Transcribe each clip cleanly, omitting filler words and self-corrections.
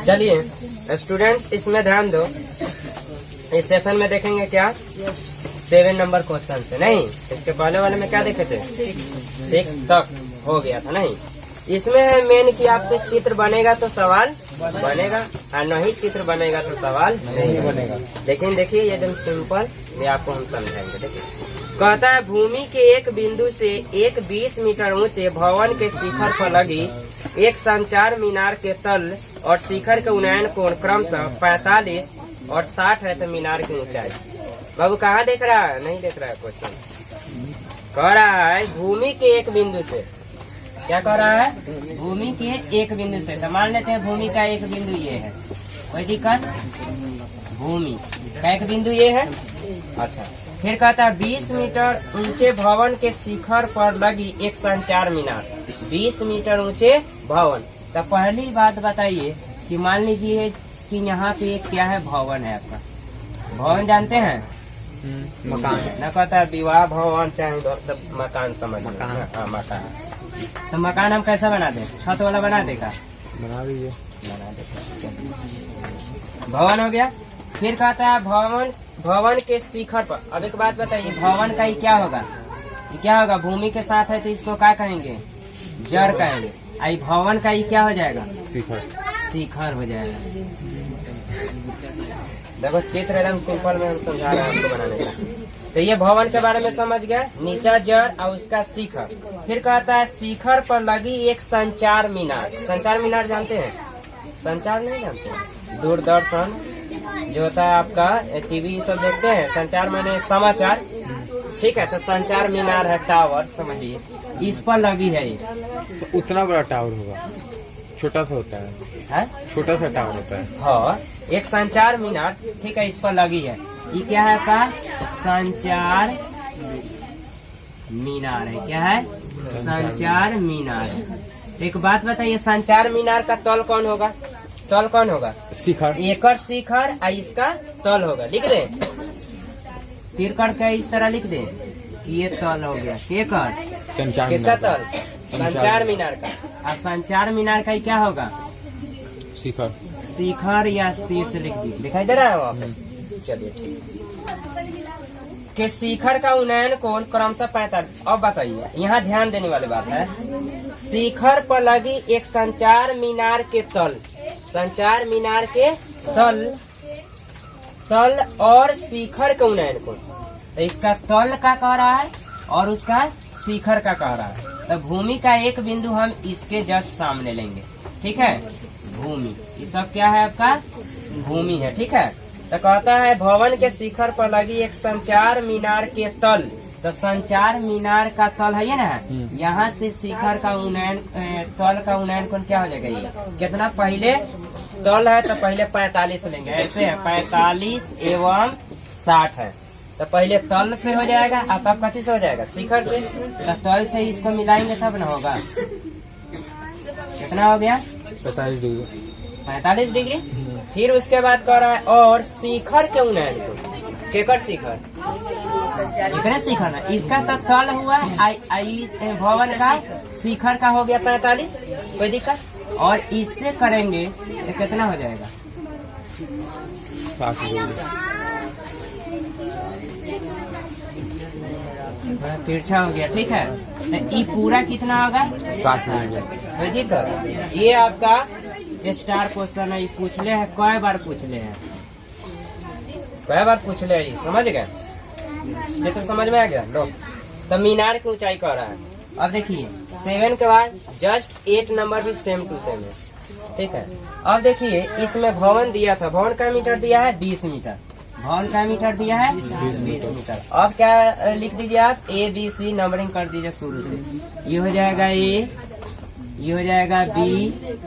चलिए स्टूडेंट्स, इसमें ध्यान दो। इस सेशन में देखेंगे क्या 7 नंबर क्वेश्चन से, नहीं इसके पहले वाले में क्या देखे थे 6 तक हो गया था। नहीं, इसमें है मेन कि आपसे चित्र बनेगा तो सवाल बनेगा और नहीं चित्र बनेगा तो सवाल नहीं बनेगा। लेकिन देखिए ये एकदम सिंपल, ये आपको हम समझाएंगे। देखिए कहता है भूमि के एक बिंदु से एक 20 मीटर ऊंचे भवन के शिखर पर लगी एक संचार मीनार के तल और शिखर के उन्नयन कोण क्रमशः 45 और 60 है तो मीनार की ऊंचाई। बाबू कहाँ देख रहा है? नहीं देख रहा है क्वेश्चन। कह रहा है भूमि के एक बिंदु से, क्या कह रहा है भूमि के एक बिंदु से। तो मान लेते हैं भूमि का एक बिंदु ये है, कोई दिक्कत? भूमि का एक बिंदु ये है। अच्छा, फिर कहता है 20 मीटर ऊंचे भवन के शिखर पर लगी एक संचार मीनार। 20 मीटर ऊंचे भवन। तो पहली बात बताइए कि मान लीजिए कि यहाँ पे एक क्या है, भवन है आपका। भवन जानते हैं? मकान। न कहता है विवाह भवन चाहे मकान समझ, मकान। तो मकान हम कैसा बना दें? छत वाला बना देगा? बना दीजिए, बना देगा। भवन हो गया। फिर कहता है भवन के शिखर पर। अब एक बात बताइए, भवन का ही क्या होगा? ये क्या होगा? भूमि के साथ है तो इसको क्या कहेंगे? जड़ कहेंगे। आई भवन का ही क्या हो जाएगा? शिखर हो जाएगा। देखो चित्र एकदम सिंपल में हम समझा रहे हैं आपको बनाने का। तो ये भवन के बारे में समझ गए, नीचा जड़ और उसका शिखर। फिर कहता है शिखर पर लगी एक संचार मीनार। संचार मीनार जानते हैं? संचार नहीं जानते हैं? दूरदर्शन जो होता है आपका, टीवी सब देखते हैं। संचार माने समाचार, ठीक है। तो संचार मीनार है, टावर समझिए, इस पर लगी है ये। तो उतना बड़ा टावर होगा? छोटा सा होता है? छोटा सा टावर होता है। हाँ, एक संचार मीनार, ठीक है, इस पर लगी है। ये क्या है आपका? संचार मीनार है। क्या है? संचार मीनार है। एक बात बताइए, संचार मीनार का तल कौन होगा? तल कौन होगा? शिखर। एकड़ शिखर और इसका तल होगा। लिख दे, तिरकड़ का इस तरह लिख दे, ये तल हो गया। एकड़ किसका तल? संचार मीनार का। और संचार मीनार का क्या होगा? शिखर। शिखर या शीर्ष लिख दीजिए, दिखाई दे रहा है वहाँ पे? चलिए ठीक के शिखर का उन्नयन कोण क्रमशः 45। अब बताइए, यहाँ ध्यान देने वाली बात है। शिखर पर लगी एक संचार मीनार के तल, संचार मीनार के तल और शिखर का उन्नयन कोण। तो इसका तल का कह रहा है और उसका शिखर का कह रहा है। तो भूमि का एक बिंदु हम इसके जस्ट सामने लेंगे, ठीक है। भूमि, ये सब क्या है आपका? भूमि है, ठीक है। तो कहता है भवन के शिखर पर लगी एक संचार मीनार के तल। तो संचार मीनार का तल है ये ना, यहाँ से शिखर का उन्नयन, तल का उन्नयन कोण क्या हो जाएगा? ये कितना? पहले तल है तो पहले 45 लेंगे, ऐसे है 45 एवं 60 है। तो पहले तल से हो जाएगा, अब कथी से हो जाएगा? शिखर से। तो तल से इसको मिलाएंगे तब ना होगा। कितना हो गया? 45 डिग्री। 45 डिग्री। फिर उसके बाद कह रहा है और शिखर के उन्नयन को। केकर शिखर? एकरे शिखर ना, इसका तो तल हुआ, भवन का शिखर का हो गया 45, कोई दिक्कत? और इससे करेंगे तो कितना हो जाएगा? 60 डिग्री। तिरछा हो गया, ठीक है। तो ये पूरा कितना होगा? 60 डिग्री। जी सर, ये आपका स्टार क्वेश्चन है। ये पूछ ले है, कई बार पूछ ले है, कई बार पूछ ले है। समझ गए? चित्र समझ में आ गया? लो, तो मीनार की ऊंचाई कह रहा है। अब देखिए 7 के बाद जस्ट 8 नंबर भी सेम टू सेम है, ठीक है। अब देखिए इसमें भवन दिया था, भवन का मीटर दिया है 20 मीटर। भवन का मीटर दिया है 20 मीटर। अब क्या लिख दीजिए आप? ABC नंबरिंग कर दीजिए शुरू से। ये हो जाएगा A, ये हो जाएगा B,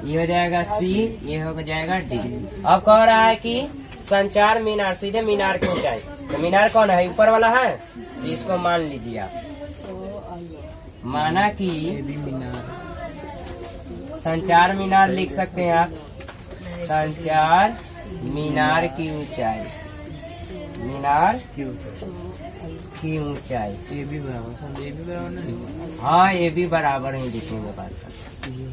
ये हो जाएगा C, ये हो जाएगा D। अब कह रहा है कि संचार मीनार, सीधे मीनार की ऊंचाई। तो मीनार कौन है? ऊपर वाला है, इसको मान लीजिए आप। माना कि संचार मीनार लिख सकते हैं आप, संचार मीनार की ऊंचाई, मीनार की ऊंचाई। ये भी बराबर नहीं। हाँ, ये भी बराबर ही लिखेंगे बात का।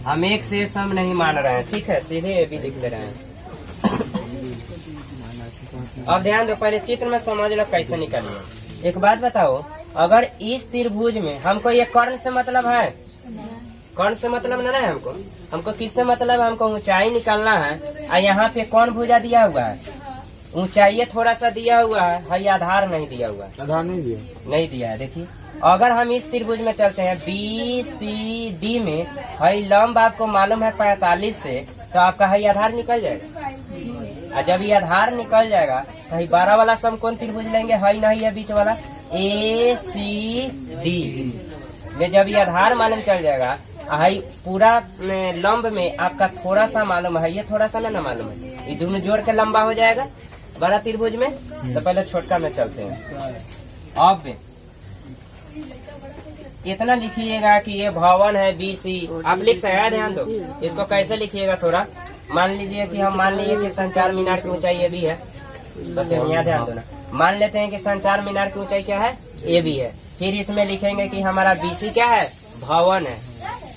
हम एक से सम नहीं मान रहे हैं, ठीक है, सीधे ये भी लिख ले रहे हैं। अब ध्यान दो, पहले चित्र में समझ लो कैसे निकालिए। एक बात बताओ, अगर इस त्रिभुज में हमको ये कर्ण से मतलब है, कर्ण से मतलब ना है हमको किससे मतलब है? हमको ऊंचाई निकालना है। और यहाँ पे कौन भुजा दिया हुआ है? ऊंचाई थोड़ा सा दिया हुआ है, आधार नहीं दिया हुआ है। आधार नहीं दिया है। देखिए, अगर हम इस त्रिभुज में चलते हैं BCD में, हई लंब आपको मालूम है 45 से, तो आपका हई आधार निकल जाएगा। और जब ये आधार निकल जाएगा तो हई 12 वाला समकोण त्रिभुज लेंगे, हई नहीं है बीच वाला ACD में। जब ये आधार मालूम चल जाएगा, हई पूरा लंब में आपका थोड़ा सा मालूम है, ये थोड़ा सा ना मालूम है, ये दोनों जोड़ के लंबा हो जाएगा बड़ा त्रिभुज में। तो पहले छोटका में चलते हैं। अब इतना लिखिएगा कि ये भवन है BC। आप लिख सकते हैं, ध्यान दो, इसको कैसे लिखिएगा थोड़ा। मान लीजिए कि हम मान लीजिए कि संचार मीनार की ऊंचाई ये भी है, तो यहाँ ध्यान दो ना। मान लेते हैं कि संचार मीनार की ऊंचाई क्या है? ये भी है। फिर इसमें लिखेंगे कि हमारा BC क्या है? भवन है।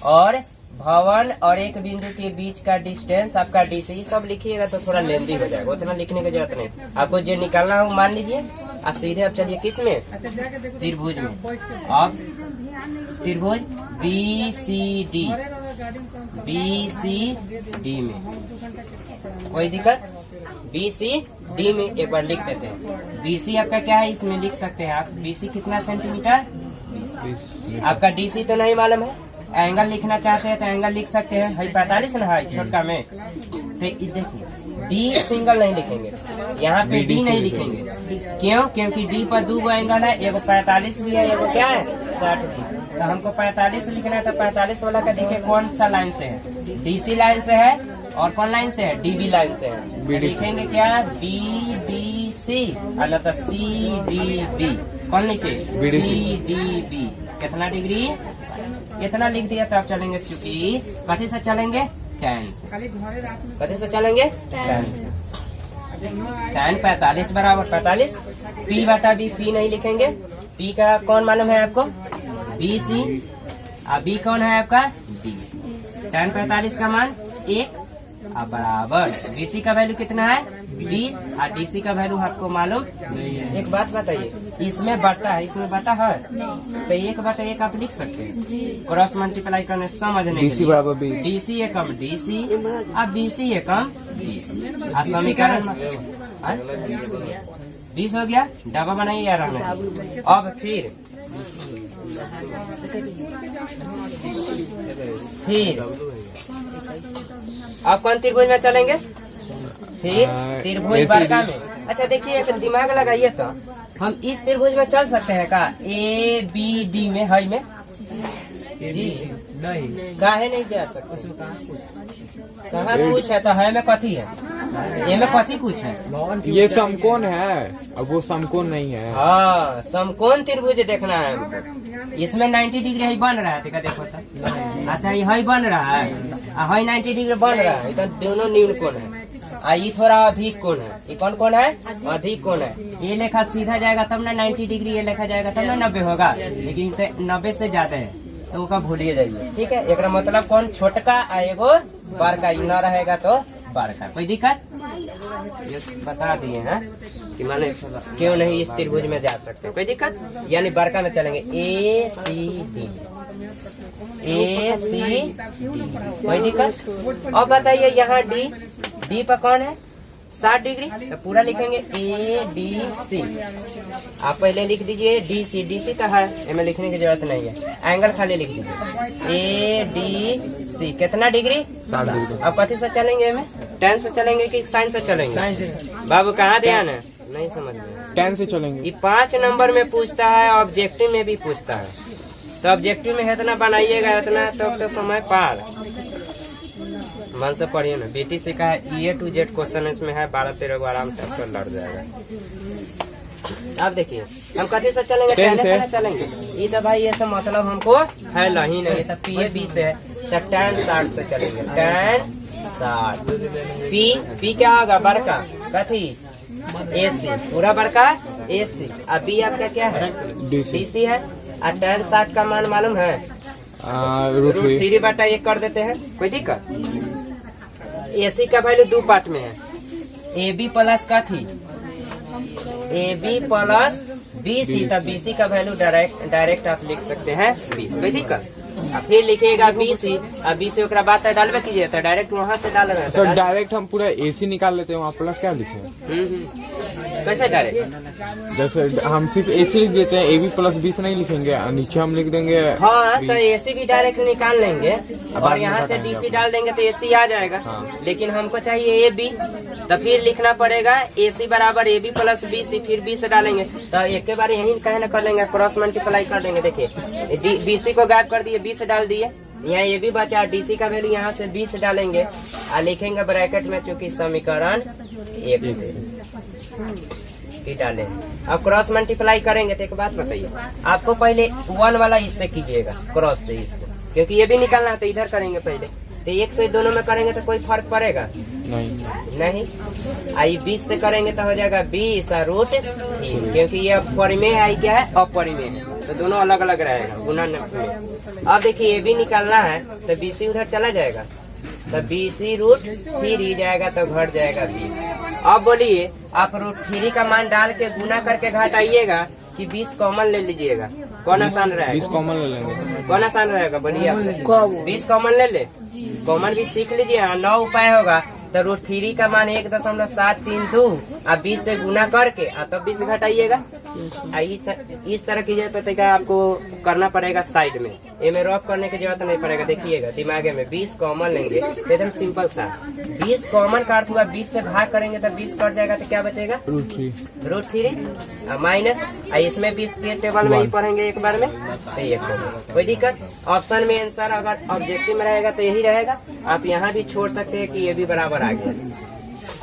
और भवन और एक बिंदु के बीच का डिस्टेंस आपका DC, सब लिखिएगा तो थोड़ा लेंदी हो जाएगा, उतना लिखने की जरूरत नहीं। आपको जो निकालना हो मान लीजिए, और सीधे अब चलिए किस में? त्रिभुज में। अब त्रिभुज BCD में कोई दिक्कत? BCD में एक बार लिख देते हैं। BC आपका क्या है? इसमें लिख सकते हैं आप BC कितना सेंटीमीटर? 20। आपका DC तो नहीं मालूम है। एंगल लिखना चाहते हैं तो एंगल लिख सकते हैं, भाई 45 ना है छोटका में। तो देखिए, D सिंगल नहीं लिखेंगे, यहाँ पे D नहीं लिखेंगे। क्यों? क्योंकि D पर 2 एंगल है, एगो 45 भी है, एगो क्या है 60 भी। तो हमको 45 लिखना है, तो 45 वाला का देखिए कौन सा लाइन से है? DC लाइन से है। और कौन लाइन से है? DB लाइन से है। लिखेंगे क्या? BDC और तो CDB। कौन लिखे? CDB। कितना डिग्री? इतना लिख दिया। तो आप चलेंगे, चूंकि कथी से चलेंगे? tan से। कथी से चलेंगे? tan से। tan 45 बराबर 45। P बटा B, P नहीं लिखेंगे। P का कौन मालूम है आपको? BC। और B कौन है आपका? DC। tan 45 का मान 1 और बराबर BC का वैल्यू कितना है? 20। और DC का वैल्यू आपको मालूम नहीं है। एक बात बताइए, इसमें बटा है, इसमें बटा है, तो 1/1 आप लिख सकते हैं। क्रॉस मल्टीप्लाई करने समझने BC बराबर 20। BC एकम DC और BC एकम 20। समीकरण 20 हो गया। डबा बनाइए यार हमें। अब फिर आप कौन त्रिभुज में चलेंगे? फिर त्रिभुज बड़का में। अच्छा देखिए, एक दिमाग लगाइए, तो हम इस त्रिभुज में चल सकते हैं का? ABD में, हई में जी नहीं, काहे नहीं जा सकते? कहाँ कुछ है तो है में कथी है? ये में कथी कुछ है? ये समकोण है, अब वो समकोण नहीं है। हाँ, समकोण त्रिभुज देखना है हमको। इसमें 90 डिग्री हई बन रहा है, देखो तो। अच्छा, ये हई बन रहा है, हई 90 डिग्री बन रहा है, तो दोनों न्यून कोण है। ये थोड़ा अधिक कोण है। ये कौन कोण है? अधिक कोण है। ये लेखा सीधा जाएगा तब ना 90 डिग्री, ये लेखा जाएगा तब ना 90 होगा। लेकिन 90 से ज्यादा है तो उसका भूलिए जाइए, ठीक है। एक मतलब कौन? छोटका आ एगो बड़का, न रहेगा तो बड़का। कोई दिक्कत? बता दिए हैं कि माने क्यों नहीं इस त्रिभुज में जा सकते। कोई दिक्कत? यानी बड़का में चलेंगे ACD। कोई दिक्कत? अब बताइए, यहाँ D पर कौन है? 60 डिग्री, तो पूरा लिखेंगे ADC। आप पहले लिख दीजिए DC तो है, इसमें लिखने की जरूरत नहीं है, एंगल खाली लिख दीजिए ADC। कितना डिग्री? 60 डिग्री। अब कथी से चलेंगे? में tan से चलेंगे कि sin से चलेंगे? साइन से। बाबू कहाँ ध्यान है? नहीं समझ में। tan से चलेंगे। ये 5 नंबर में पूछता है, ऑब्जेक्टिव में भी पूछता है। तो ऑब्जेक्टिव में इतना बनाइएगा, इतना तो समय पार। मन से पढ़िए ना, BTC का है A to Z क्वेश्चन इसमें है 12-13 आराम से आपका लड़ जाएगा। अब देखिए, हम कथी से चलेंगे? tan से चलेंगे। ये तो भाई ये सब मतलब हमको है नहीं, तो PAB से है, तो tan 60 से चलेंगे। tan 60। P क्या होगा? बड़का कथी? AC, पूरा बड़का AC। अब B आपका क्या है? DC है। और tan 60 का मान मालूम है? √3 बटा 1 कर देते हैं। कोई दिक्कत? AC का वैल्यू 2 पार्ट में है। AB प्लस कथी? A B plus B C, तब बी सी का वैल्यू डायरेक्ट आप लिख सकते हैं 20, कोई दिक्कत। अब फिर लिखिएगा बी सी, अब बी सी ओकरा बाद डालवे कीजिए, तो डायरेक्ट वहाँ से डाल रहे हैं सर। डायरेक्ट हम पूरा एसी निकाल लेते हैं, वहाँ प्लस क्या लिखे? कैसे डायरेक्ट? जैसे हम सिर्फ एसी लिख देते हैं, ए बी प्लस 20 नहीं लिखेंगे, नीचे हम लिख देंगे। हाँ, तो एसी भी डायरेक्ट निकाल लेंगे और यहाँ से डीसी डाल देंगे तो एसी आ जाएगा। हाँ। लेकिन हमको चाहिए ए बी, तो फिर लिखना पड़ेगा एसी बराबर A B plus B C, फिर बी से डालेंगे तो एक के बार यही कहे न कर लेंगे, क्रॉस मल्टीप्लाई कर देंगे। देखिए बीसी को गायब कर दिए, बी से डाल दिए, यहाँ ये भी बचा, डीसी का वैल्यू यहाँ से 20 डालेंगे और लिखेंगे ब्रैकेट में चूंकि समीकरण 1 की डाले। अब क्रॉस मल्टीप्लाई करेंगे तो एक बात बताइए, आपको पहले 1 वाला इससे कीजिएगा क्रॉस से इसको, क्योंकि ये भी निकालना है तो इधर करेंगे पहले, तो 1 से दोनों में करेंगे तो कोई फर्क पड़ेगा नहीं। आई 20 से करेंगे तो हो जाएगा 20 और रूट 3, क्योंकि ये परिमेय आई क्या है, अपरिमेय है, तो दोनों अलग अलग रहेगा गुणा में। अब देखिए ये भी निकालना है तो बीसी उधर चला जाएगा, तो बीसी रूट 3 जाएगा तो घट जाएगा 20। अब बोलिए आप रूट 3 का मान डाल के गुना करके घटाइएगा कि 20 कॉमन ले लीजिएगा, कौन आसान रहेगा? 20 कॉमन ले लेंगे। कौन आसान रहेगा बोलिए आप? 20 कॉमन ले ले, कॉमन भी सीख लीजिए। 9 उपाय होगा तो रूट 3 का मान 1.732 और 20 से गुना करके तब 20 घटाइएगा। इस तरह कीजिए तो आपको करना पड़ेगा साइड में, ये में रफ करने की जरूरत नहीं पड़ेगा। देखिएगा दिमागे में 20 कॉमन लेंगे तो एकदम सिंपल सा 20 कॉमन का अर्थ हुआ 20 से भाग करेंगे तो 20 कट जाएगा तो क्या बचेगा? रूट 3 माइनस, इसमें 20 के टेबल में ही पढ़ेंगे एक बार में तो ये कोई दिक्कत। ऑप्शन में आंसर अगर ऑब्जेक्टिव में रहेगा तो यही रहेगा, आप यहाँ भी छोड़ सकते हैं कि ये भी बराबर आ गया,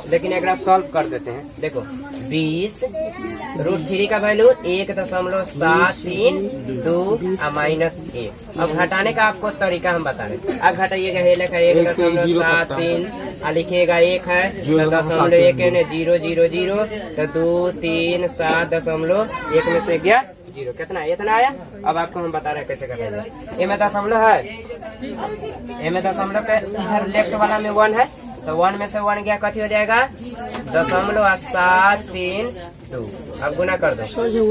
लेकिन अगर आप सॉल्व कर देते हैं, देखो 20 रूट 3 का वैल्यू 1.732 माइनस 1। अब घटाने का आपको तरीका हम बता रहे हैं। अब घटाइएगा, 1.732 लिखिएगा 1 है तो 0.1 0 0 0 तो 2 3 7.1 में से गया 0, कितना इतना आया। अब आपको हम बता रहे हैं कैसे करना है। ए में दशमलव है, ए में दशमलव पे इधर लेफ्ट वाला में 1 है तो 1 में से 1 गया, कथी हो जाएगा 0.732। अब गुना कर दो,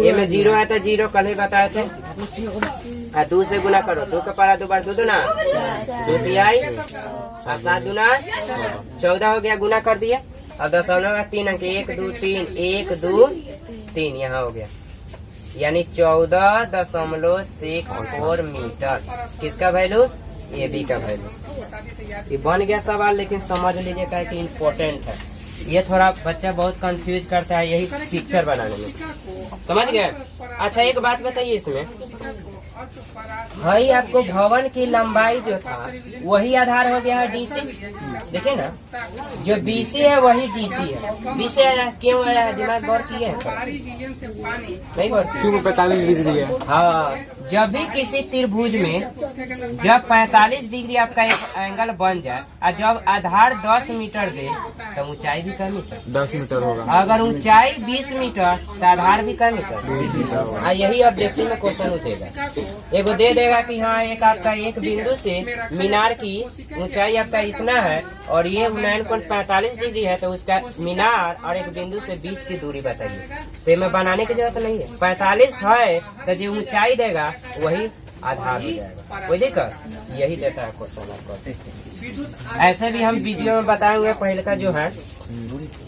ए में 0 है तो 0 कल ही बताए थे, 2 से गुना करो, 2 का पारा 2 बार 2 दूना 2 तिहाई और 7 दूना 14 हो गया, गुना कर दिया। अब दशमलव का 3 अंक 1 2 3 1 2 3 यहाँ हो गया, यानी 14.64 मीटर किसका वैल्यू? ए बी का वैल्यू। ये बन गया सवाल, लेकिन समझ लीजिए क्या कि इम्पोर्टेंट है, ये थोड़ा बच्चा बहुत कंफ्यूज करता है यही पिक्चर बनाने में, समझ गए? अच्छा एक बात बताइए, इसमें भाई आपको भवन की लंबाई जो था वही आधार हो गया है डीसी, देखिए ना, जो बीसी है वही डीसी है। बीसी आया क्यों आया है, दिमाग गौर किए हैं? नहीं गौर किए? क्यों 45 डिग्री है? हाँ, जब भी किसी त्रिभुज में जब 45 डिग्री आपका एक एंगल बन जाए और जब आधार 10 मीटर दे तो ऊंचाई भी क्या मीटर? 10 मीटर होगा। अगर ऊंचाई 20 मीटर तो आधार भी क्या मीटर? यही ऑब्जेक्टिव में क्वेश्चन देगा, एगो दे देगा कि हाँ एक आपका एक बिंदु से मीनार की ऊंचाई आपका इतना है और ये 9.45 डिग्री है, तो उसका मीनार और एक बिंदु से बीच की दूरी बताइए। तो ये में बनाने की जरूरत नहीं है, 45 है तो जो ऊंचाई देगा वही आधार हो जाएगा, कोई दिक्कत? यही देता है क्वेश्चन आपको। ऐसे भी हम वीडियो में बताएंगे, पहले का जो है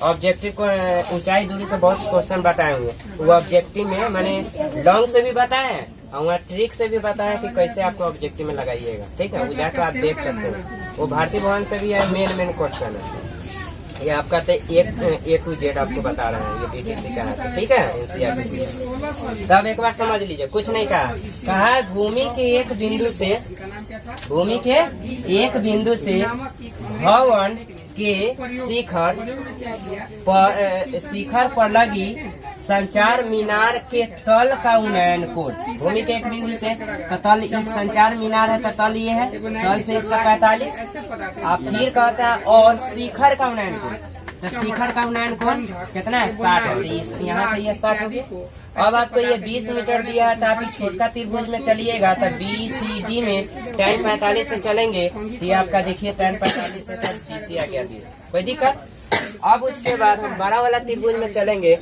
ऑब्जेक्टिव को ऊंचाई दूरी से बहुत क्वेश्चन बताएंगे, वो ऑब्जेक्टिव में मैंने लॉन्ग से भी बताए और वहाँ ट्रिक से भी बताया कि कैसे आपको ऑब्जेक्टिव में लगाइएगा, ठीक है? वो जाकर आप देख सकते हैं, वो भारतीय भवन से भी है, मेन क्वेश्चन है ये आपका। तो A to Z आपको बता रहे हैं, ये बीटीसी का है, ठीक है? एनसीईआरटी। तब एक बार समझ लीजिए, कुछ नहीं कहा है भूमि के एक बिंदु से भवन के शिखर पर लगी संचार मीनार के तल का उन्नयन कोण। भूमि के एक बिंदु से तो तल एक संचार मीनार है तो तल ये है, तल से इसका 45। आप फिर कहता है और शिखर का उन्नयन कोण, तो शिखर का उन्नयन कोण कितना है? 60 है, तो यहाँ से ये 60 हो गया। अब आपको ये 20 मीटर दिया है तो आप छोटका त्रिभुज में चलिएगा तो BCD में tan 45 से चलेंगे तो ये आपका देखिए tan 45 से BC आ गया 20, कोई दिक्कत? अब उसके बाद हम बड़ा वाला त्रिभुज में चलेंगे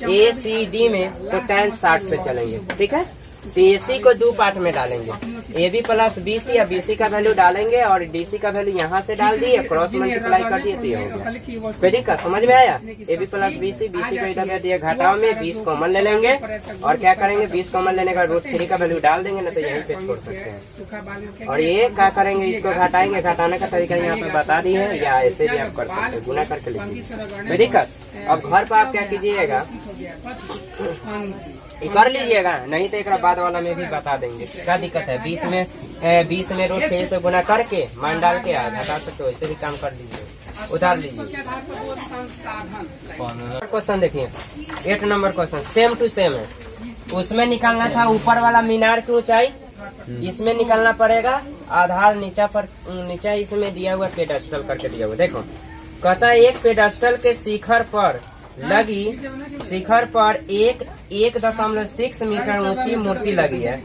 ए सी डी में तो tan 60 से चलेंगे, ठीक है। तो AC को दो पार्ट में डालेंगे, AB प्लस BC या BC का वैल्यू डालेंगे और DC का वैल्यू यहाँ से डाल दिए, क्रॉस मल्टीप्लाई कर दिए तो ये हो गया। फिर ठीक है, समझ में आया। AB प्लस BC, BC को इधर दे दिया घटाव में, 20 कॉमन ले लेंगे और क्या करेंगे, 20 कॉमन लेने का √3 का वैल्यू डाल देंगे, ना तो यहीं पे छोड़ सकते हैं। और ये क्या करेंगे, इसको घटाएंगे, घटाने का तरीका यहाँ पे बता दिए है, या ऐसे भी आप कर सकते हैं, गुना करके लीजिए, कोई दिक्कत। अब घर पर आप क्या कीजिएगा, कर लीजिएगा, नहीं तो एक बाद वाला में भी बता देंगे, क्या दिक्कत है। 20 में √3 से गुना करके मान डाल के घटा सकते हो, ऐसे भी काम कर लीजिए, उतार लीजिए। क्वेश्चन देखिए, 8 नंबर क्वेश्चन सेम टू सेम है। उसमें निकालना था ऊपर वाला मीनार की ऊंचाई, इसमें निकालना पड़ेगा आधार नीचा इसमें दिया हुआ पेडेस्टल करके दिया हुआ। देखो कहता है एक पेडेस्टल के शिखर पर 1.6 मीटर ऊंची मूर्ति लगी है।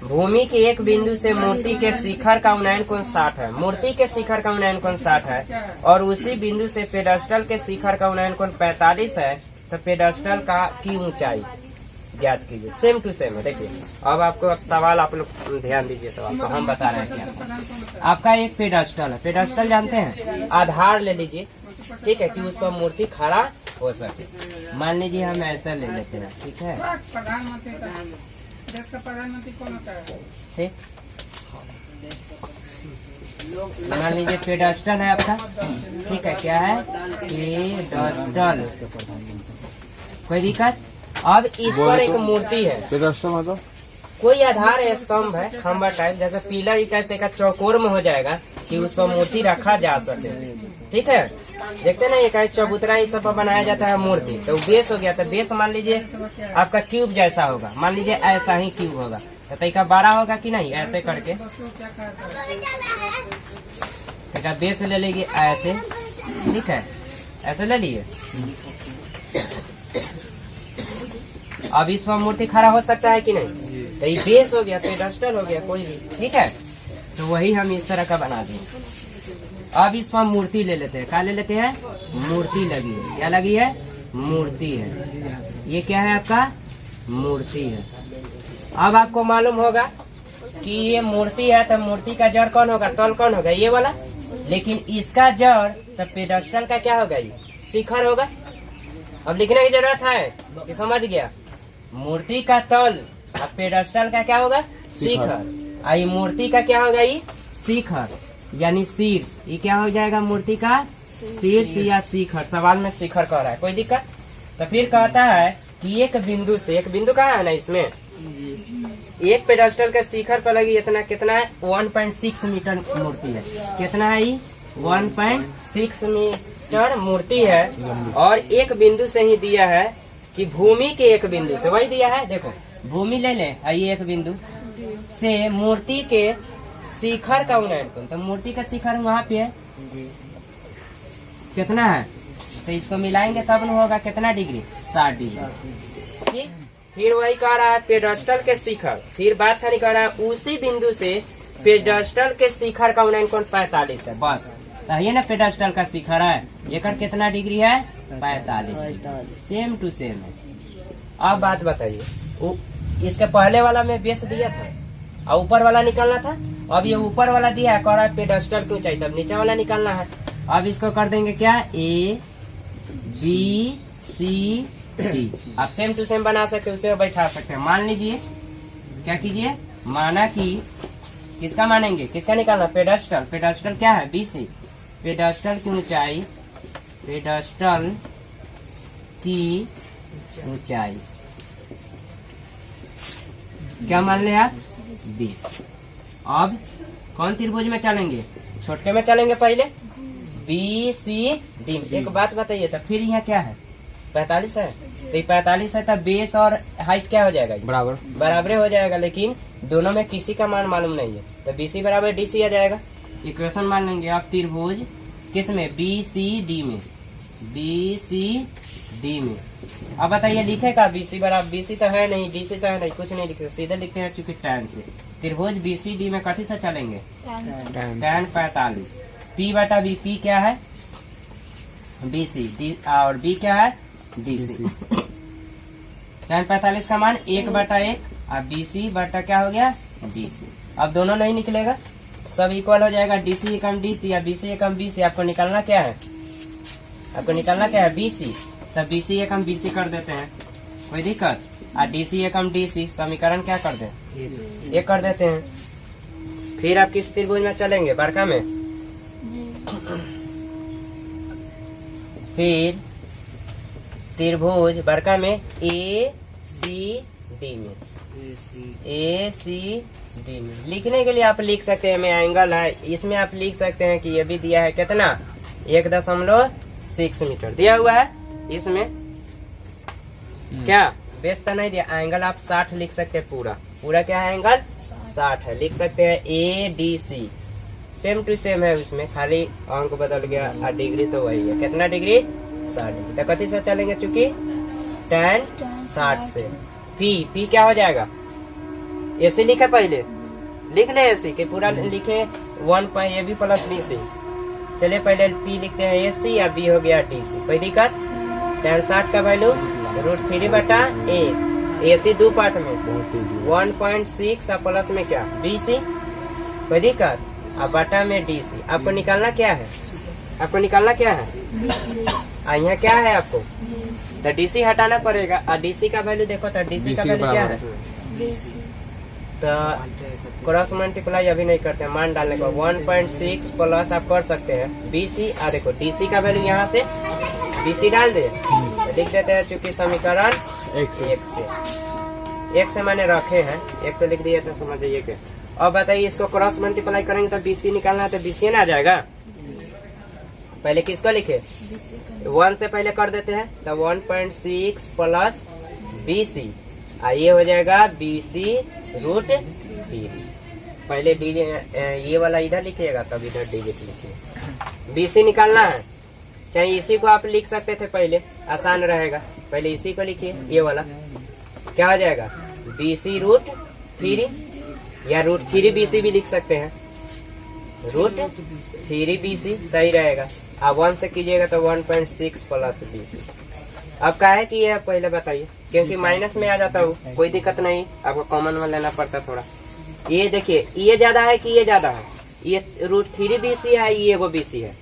भूमि के एक बिंदु से मूर्ति के शिखर का उन्नयन कोण 60 है, मूर्ति के शिखर का उन्नयन कोण 60 है और उसी बिंदु से पेडेस्टल के शिखर का उन्नयन कोण 45 है। तो पेडेस्टल की ऊंचाई ज्ञात कीजिए। सेम टू सेम है। देखिए अब आपको अब सवाल आप लोग ध्यान दीजिए, सवाल को हम बता रहे हैं क्या। आपका एक पेडेस्टल है, पेडेस्टल जानते हैं, आधार ले लीजिए, ठीक है, कि उस पर मूर्ति खड़ा हो सके। मान लीजिए हम ऐसा ले लेते हैं, ठीक है, देश का प्रधानमंत्री कौन होता है? ठीक, मान लीजिए पेडेस्टल है आपका, ठीक है, क्या है पेडेस्टल, कोई दिक्कत। अब इस पर एक मूर्ति है, पेडेस्टल मतलब कोई आधार है, स्तंभ है, खंबा टाइप, जैसे पिलर टाइप का चौकोर में हो जाएगा कि उस पर मूर्ति रखा जा सके, ठीक है। देखते ना एक चबूतरा इस सब पर बनाया जाता है मूर्ति, तो बेस हो गया। तो बेस मान लीजिए आपका क्यूब जैसा होगा, मान लीजिए ऐसा ही क्यूब होगा, तो तरीका बड़ा होगा कि नहीं, ऐसे करके तरीका बेस ले लेगी ऐसे, ठीक है, ऐसे ले लिए। अब इस पर मूर्ति खड़ा हो सकता है कि नहीं, तो ये बेस हो गया, पेडेस्टल हो गया कोई भी, ठीक है। तो वही हम इस तरह का बना देंगे। अब इस पर मूर्ति ले लेते हैं, क्या ले लेते हैं, मूर्ति लगी है, क्या लगी है, मूर्ति है, ये क्या है आपका, मूर्ति है। अब आपको मालूम होगा कि ये मूर्ति है, तो मूर्ति का जड़ कौन होगा, तल कौन होगा, ये वाला, लेकिन इसका जड़ तो पेडेस्टल का क्या होगा, ये शिखर होगा। अब लिखने की जरूरत है कि समझ गया, मूर्ति का तल और पेडेस्टल का क्या होगा, शिखर, और ये मूर्ति का क्या होगा, ये शिखर यानी शीर्ष, ये क्या हो जाएगा, मूर्ति का शीर्ष या शिखर। सवाल में शिखर कह रहा है, कोई दिक्कत। तो फिर कहता है कि एक बिंदु से, एक बिंदु कहाँ है ना इसमें, एक पेडेस्टल के शिखर पर लगी इतना, कितना है, 1.6 मीटर मूर्ति है, कितना है ये, 1.6 मीटर मूर्ति है। और एक बिंदु से ही दिया है कि भूमि के एक बिंदु से, वही दिया है, देखो भूमि ले ले, ये एक बिंदु से मूर्ति के शिखर का उन्नयन कोण, तो मूर्ति का शिखर वहाँ पे है, कितना है, तो इसको मिलाएंगे तब न होगा कितना डिग्री, 60 डिग्री, ठीक। फिर वही कह रहा है पेडेस्टल के शिखर, फिर बात खाली कह रहा है उसी बिंदु से पेडेस्टल के शिखर का उन्नयन कोण 45 है, बस। तो ये ना पेडेस्टल का शिखर है, एक कितना डिग्री है, 45, सेम टू सेम है। अब बात बताइए, इसके पहले वाला में बेस दिया था और ऊपर वाला निकालना था, अब ये ऊपर वाला दिया है, कह रहा है पेडेस्टल क्यों चाहिए, तब नीचे वाला निकालना है। अब इसको कर देंगे क्या, A B C D, आप सेम टू सेम बना सकते हैं, उसे बैठा सकते हैं। मान लीजिए क्या कीजिए, माना कि किसका मानेंगे, किसका निकालना, पेडेस्टल, पेडेस्टल क्या है, BC, पेडेस्टल की ऊंचाई, पेडेस्टल की ऊंचाई क्या मान ले आप, 20। अब कौन त्रिभुज में चलेंगे, छोटे में चलेंगे पहले, BCD। एक बात बताइए, तो फिर यहाँ क्या है, 45 है, तो 45 है, तो बेस और हाइट क्या हो जाएगा, बराबर हो जाएगा, लेकिन दोनों में किसी का मान मालूम नहीं है, तो BC बराबर DC आ जाएगा। इक्वेशन मान लेंगे आप त्रिभुज किस में, BCD में, BCD में। अब बताइए लिखेगा BC बराबर, BC तो है नहीं, DC तो है नहीं, कुछ नहीं लिखते, सीधे लिखते हैं चूंकि tan से। त्रिभुज BCD में कथी से चलेंगे, tan 45, P बटा B, P क्या है, BC, D और B क्या है, DC। tan 45 का मान 1/1 और BC बटा क्या हो गया BC। अब दोनों नहीं निकलेगा, सब इक्वल हो जाएगा। DC कम DC या BC कम BC। आपको निकालना क्या है, आपको निकालना क्या है BC। तब BC कम BC कर देते हैं, कोई दिक्कत। और DC कम DC समीकरण क्या कर दे, एक कर देते हैं। फिर आप किस त्रिभुज में चलेंगे, बड़का में। फिर त्रिभुज बड़का में ACD में, ACD में लिखने के लिए आप लिख सकते हैं, में एंगल है, इसमें आप लिख सकते हैं कि ये भी दिया है कितना 1.6 मीटर दिया हुआ है। इसमें क्या बेस तो नहीं दिया, एंगल आप 60 लिख सकते हैं। पूरा पूरा क्या है, एंगल 60 है, लिख सकते हैं ADC। सेम टू सेम है, उसमें खाली अंक बदल गया और डिग्री तो वही है। कितना डिग्री 60 डिग्री। तो कथी से चलेंगे, चूंकि tan 60 से P क्या हो जाएगा, AC लिखे पहले, लिख ले AC के पूरा लिखे 1 प्लस BC। चलिए पहले P लिखते हैं AC या B हो गया DC, कोई दिक्कत। tan 60 का वैल्यू √3/1, AC 2 पार्ट में 1.6 और प्लस में क्या BC, कोई दिक्कत। अब बटा में DC। आपको निकालना क्या है, आपको निकालना क्या है, यहाँ क्या है आपको, तो DC हटाना पड़ेगा। और DC का वैल्यू देखो, तो DC का वैल्यू क्या है, तो क्रॉस मल्टीप्लाई अभी नहीं करते, मान डालने को 1.6 प्लस आप कर सकते हैं BC। और देखो DC का वैल्यू यहाँ से BC डाल दे, तो लिख देते हैं। चूंकि समीकरण 1 से मैंने रखे हैं, 1 से लिख दिया तो समझ जाइए कि। अब बताइए इसको क्रॉस मल्टीप्लाई करेंगे तो BC निकालना है, तो BC ना आ जाएगा। पहले किसको लिखे, 1 से पहले कर देते हैं, तो 1.6 प्लस BC, ये हो जाएगा BC √3। पहले ये वाला इधर लिखिएगा, तब इधर डिजिट लिखिए। BC निकालना है, चाहे इसी को आप लिख सकते थे पहले, आसान रहेगा। पहले इसी को लिखिए, ये वाला क्या हो जाएगा BC √3 या √3BC भी लिख सकते हैं, √3BC सही रहेगा। अब 1 से कीजिएगा तो 1.6 प्लस BC। अब क्या है कि ये पहले बताइए, क्योंकि माइनस में आ जाता हूँ, कोई दिक्कत नहीं, आपको कॉमन में लेना पड़ता थोड़ा। ये देखिए, ये ज्यादा है कि ये ज्यादा है, ये √3BC है, ये वो BC है,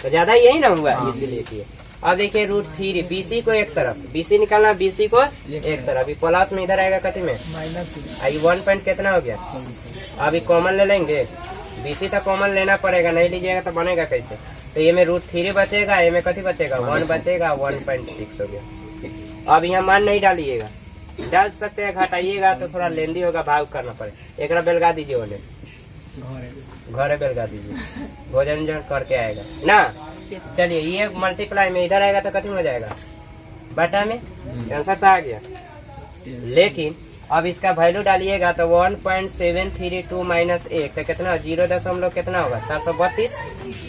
तो ज्यादा यही ना हुआ, इसीलिए। अब देखिए √3 BC को एक तरफ, BC निकालना, BC को एक तरफ, अभी प्लस में इधर आएगा कथी में माइनस, 1 पॉइंट कितना हो गया। अभी कॉमन ले लेंगे, BC तो कॉमन लेना पड़ेगा, नहीं लीजिएगा तो बनेगा कैसे। तो ये में √3 बचेगा, ये में कथी बचेगा 1 बचेगा, 1.6 हो गया। अब यहाँ मान नहीं डालिएगा, डाल सकते हैं, घटाइएगा तो थोड़ा लेंदी होगा, भाग करना पड़ेगा। एक बेलगा दीजिए, बोले घरे बेलगा दीजिए, भोजन करके आएगा ना। चलिए ये मल्टीप्लाई में इधर आएगा तो कथी हो जाएगा, बटा में, आंसर तो आ गया। लेकिन अब इसका वैल्यू डालिएगा तो 1.732 माइनस 1 तो कितना 0 कितना होगा 732।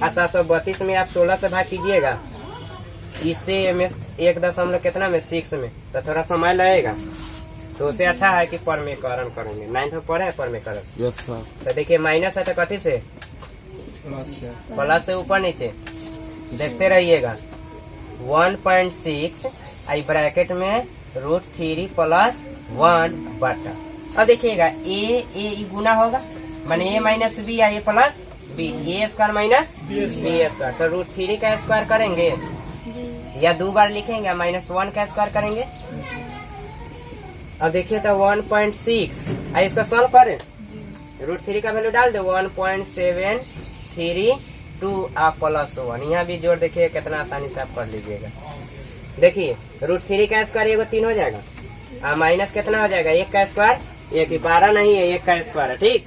और 732 में आप 16 से भाग कीजिएगा, इससे में 1 कितना में 6 में, तो थोड़ा समय लगेगा। तो उससे अच्छा है कि परमेकरण करेंगे। 9th में पढ़े हैं परमेकरण, यस सर। तो देखिए माइनस है तो कथी से प्लस से ऊपर नीचे देखते रहिएगा। 1.6 आई ब्रैकेट में √3 प्लस 1 बटा। अब देखिएगा ए गुना होगा, माने a माइनस बी या a plus B, A square minus B square, तो √3 का स्क्वायर करेंगे या 2 बार लिखेंगे, -1 का स्क्वायर करेंगे। अब देखिए तो 1.6 इसको सॉल्व करें, √3 का वैल्यू डाल दे 1.732 प्लस 1, यहाँ भी जोड़ देखिए कितना आसानी से आप कर लीजिएगा। देखिए √3 का स्क्वायर एगो 3 हो जाएगा, माइनस कितना हो जाएगा 1 का स्क्वायर, 1 12 नहीं है 1 का स्क्वायर है, ठीक।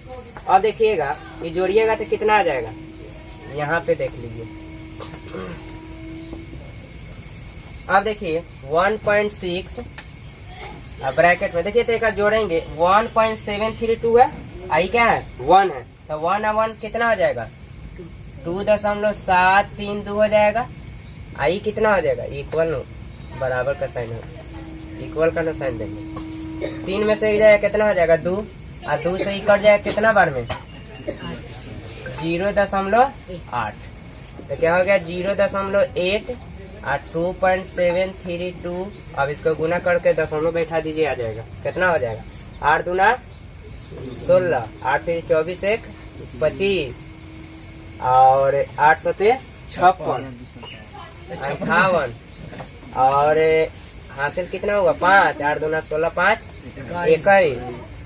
अब देखिएगा ये जोड़िएगा तो कितना आ जाएगा, यहाँ पे देख लीजिए। अब देखिए 1.6 ब्रैकेट में देखिए तो एक जोड़ेंगे 1.732 है, आई क्या है 1 है, तो 1 और 1 कितना हो जाएगा 2.732 हो जाएगा। आई कितना हो जाएगा इक्वल बराबर का साइन हो, इक्वल का साइन देंगे। 3 में से एक जाएगा कितना हो जाएगा 2, और 2 से कट जाएगा कितना बार में 0.8, तो क्या हो गया 0.8 और 2.732, अब इसको गुना करके दशमलव बैठा दीजिए, आ जाएगा। कितना हो जाएगा? 8 दूना 16, 8 3 24 1 25 और 8 7 56 58 और हासिल कितना होगा? 5, 8 दूना 16 5 21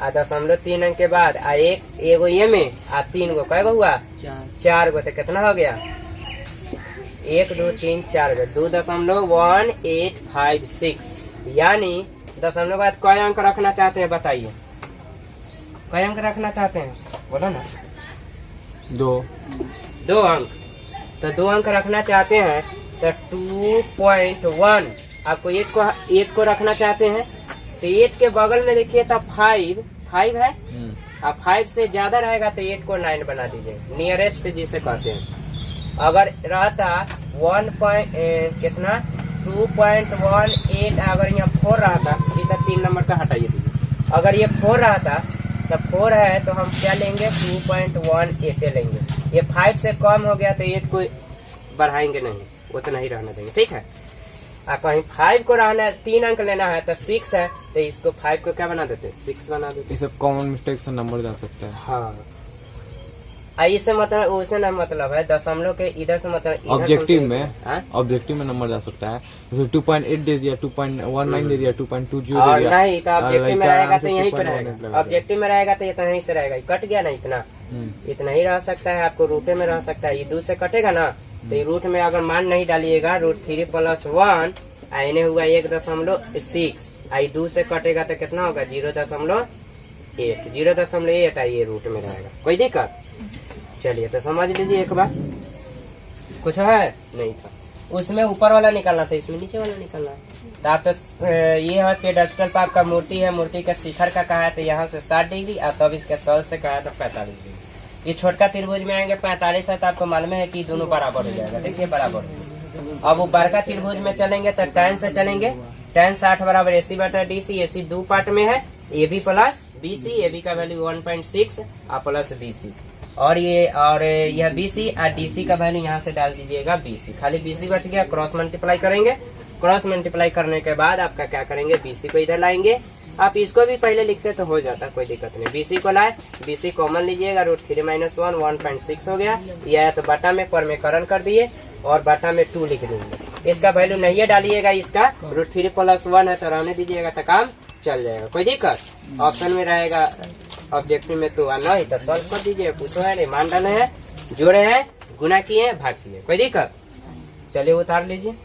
आ 0.3 अंक के बाद आ एगो ये में आ 3 गो कै गो हुआ? 4 गो। तो कितना हो गया? 1 2 3 4 गो, 2.1856। यानी दशमलव के बाद कई अंक रखना चाहते हैं बताइए? कई अंक रखना चाहते हैं बोलो ना? 2 अंक। तो 2 अंक रखना चाहते हैं तो 2.1। आपको 8 को रखना चाहते हैं तो 8 के बगल में देखिए तो 5 है। अब 5 से ज्यादा रहेगा तो 8 को 9 बना दीजिए, नियरेस्ट जिसे कहते हैं। अगर रहता 2.18, अगर यहाँ 4 रहता, इधर 3 नंबर का हटाइए दीजिए। अगर ये 4 रहता तो 4 है तो हम क्या लेंगे? 2.18 लेंगे। ये 5 से कम हो गया तो 8 को बढ़ाएंगे नहीं, उतना ही रहना देंगे, ठीक है। कहीं 5 को रहना 3 अंक लेना है तो 6 है तो इसको 5 को क्या बना देते? 6 बना देते। ये सब कॉमन मिस्टेक से नंबर जा सकता है। हाँ, इससे मतलब उसे ना मतलब है दशमलव के इधर से मतलब ऑब्जेक्टिव में नंबर जा सकता है। जैसे 2.8 दे दिया, 2.19 दे दिया, 2.20 दे और दिया। नहीं तो ऑब्जेक्टिव में रहेगा तो यहीं पे रहेगा। ऑब्जेक्टिव में रहेगा तो इतना ही से रहेगा, कट गया ना इतना, इतना ही रह सकता है। आपको रूटे में रह सकता है, ये 2 से कटेगा ना तो ये रूट में अगर मान नहीं डालिएगा, √3 + 1 आने हुआ 1.6, आई 2 से कटेगा तो कितना होगा? 0.8 ये रूट में रहेगा। कोई दिक्कत? चलिए तो समझ लीजिए एक बार। कुछ है? नहीं था उसमें ऊपर वाला निकालना था, इसमें नीचे वाला निकालना है। तो आप तो ये है पेडेस्टल पर आपका मूर्ति है, मूर्ति का शिखर का कहा है तो यहाँ से 60 डिग्री और तब इसके तल से कहा है तो 45 डिग्री। ये छोटका त्रिभुज में आएंगे 45 है तो आपको मालूम है कि दोनों बराबर हो जाएगा। देखिए बराबर। अब वो बड़का त्रिभुज में चलेंगे तो tan से चलेंगे। tan 60 बराबर AC/DC। AC 2 पार्ट में है, AB + BC। AB का वैल्यू 1.6 और प्लस BC और यह BC और DC का वैल्यू यहाँ से डाल दीजिएगा BC। खाली BC बच गया, क्रॉस मल्टीप्लाई करेंगे। क्रॉस मल्टीप्लाई करने के बाद आपका क्या करेंगे? BC को इधर लाएंगे। आप इसको भी पहले लिखते तो हो जाता, कोई दिक्कत नहीं। BC को लाए, BC कॉमन लीजिएगा, √3 - 1 1.6 हो गया। यह तो बटा में परमेकरण कर दिए और बटा में 2 लिख देंगे। इसका वैल्यू नहीं डालिएगा, इसका √3 + 1 है तो रहने दीजिएगा तो काम चल जाएगा। कोई दिक्कत? ऑप्शन में रहेगा, ऑब्जेक्टिव में तो नहीं तो सॉल्व कर दीजिए। पूछो है, मान डाले हैं, जोड़े हैं, गुना किए, भाग किए। कोई दिक्कत? चलिए उतार लीजिए।